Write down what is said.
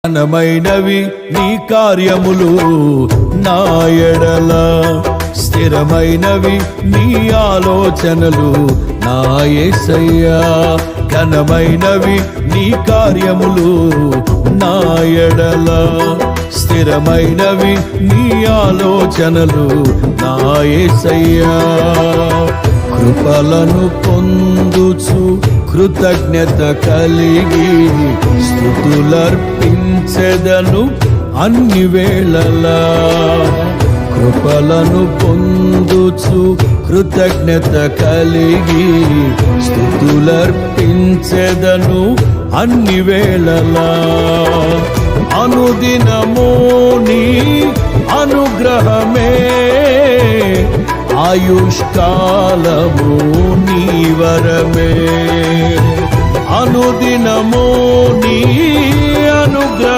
ఘనమైనవి నీ కార్యములు నా ఎడల, స్థిరమైనవి నీ ఆలోచనలు నా యేసయ్యా. ఘనమైనవి నీ కార్యములు నా ఎడల, స్థిరమైనవి నీ ఆలోచనలు నా యేసయ్యా. కృపలను పొందుచు కృతజ్ఞత కలిగి స్తుతులర్పించెదను అన్ని వేళలా. కృపలను పొందుచు కృతజ్ఞత కలిగి స్తుతులర్పించెదను అన్ని వేళలా. అనుదినము నీ అనుగ్రహమే, ఆయుష్కాలము నీ వరమే. అనుదినము నీ అనుగ్రహం